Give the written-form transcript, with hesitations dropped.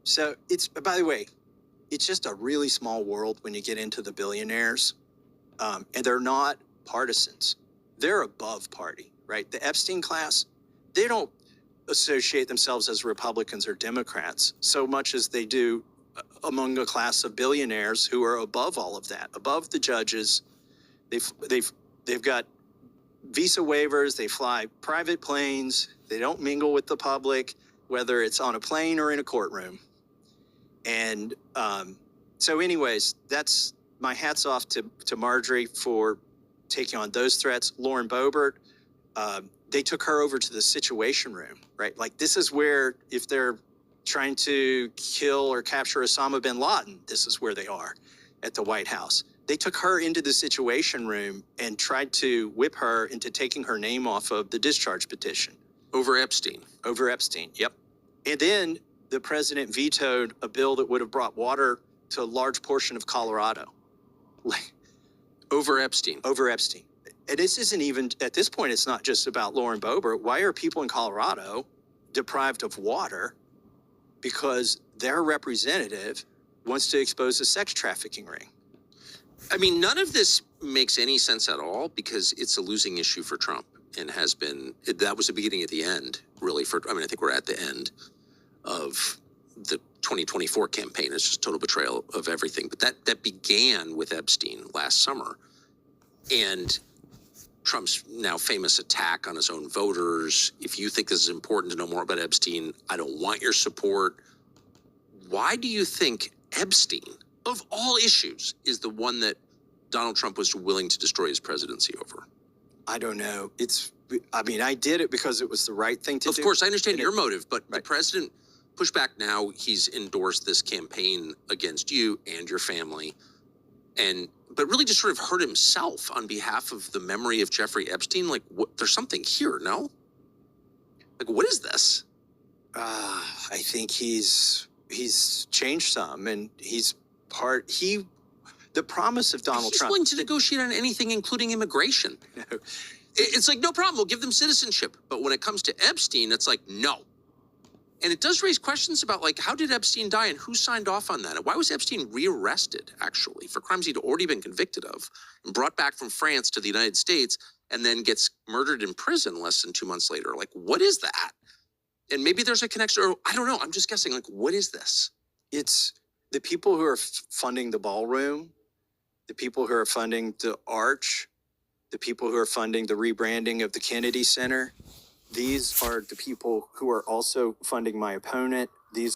So it's, by the way, it's just a really small world when you get into the billionaires, and they're not partisans. They're above party, right? The Epstein class, they don't associate themselves as Republicans or Democrats so much as they do among a class of billionaires who are above all of that, above the judges. They've got visa waivers. They fly private planes. They don't mingle with the public, whether it's on a plane or in a courtroom. And so anyways, that's my hats off to Marjorie for taking on those threats. Lauren Boebert, they took her over to the Situation Room, right? Like, this is where, if they're trying to kill or capture Osama bin Laden, this is where they are at the White House. They took her into the Situation Room and tried to whip her into taking her name off of the discharge petition. Over Epstein. Over Epstein, yep. And then the president vetoed a bill that would have brought water to a large portion of Colorado. Over Epstein. Over Epstein. And this isn't even, at this point, it's not just about Lauren Boebert. Why are people in Colorado deprived of water? Because their representative wants to expose a sex trafficking ring. I mean, none of this makes any sense at all because it's a losing issue for Trump and has been. That was the beginning at the end, really. I think we're at the end of the 2024 campaign. It's just total betrayal of everything. But that began with Epstein last summer. And Trump's now famous attack on his own voters. If you think this is important to know more about Epstein, I don't want your support. Why do you think Epstein, of all issues, is the one that Donald Trump was willing to destroy his presidency over? I don't know. I did it because it was the right thing to do. Of course, I understand your motive, but the president pushed back now. He's endorsed this campaign against you and your family, but really just sort of hurt himself on behalf of the memory of Jeffrey Epstein. Like, there's something here, no? Like, what is this? I think he's changed some, and the promise of Donald Trump. He's willing to negotiate on anything, including immigration. It's like, no problem, we'll give them citizenship. But when it comes to Epstein, it's like, no. And it does raise questions about, like, how did Epstein die and who signed off on that? And why was Epstein rearrested, actually, for crimes he'd already been convicted of and brought back from France to the United States and then gets murdered in prison less than 2 months later? Like, what is that? And maybe there's a connection, or I don't know. I'm just guessing, like, what is this? It's the people who are funding the ballroom, the people who are funding the arch, the people who are funding the rebranding of the Kennedy Center. These are the people who are also funding my opponent. These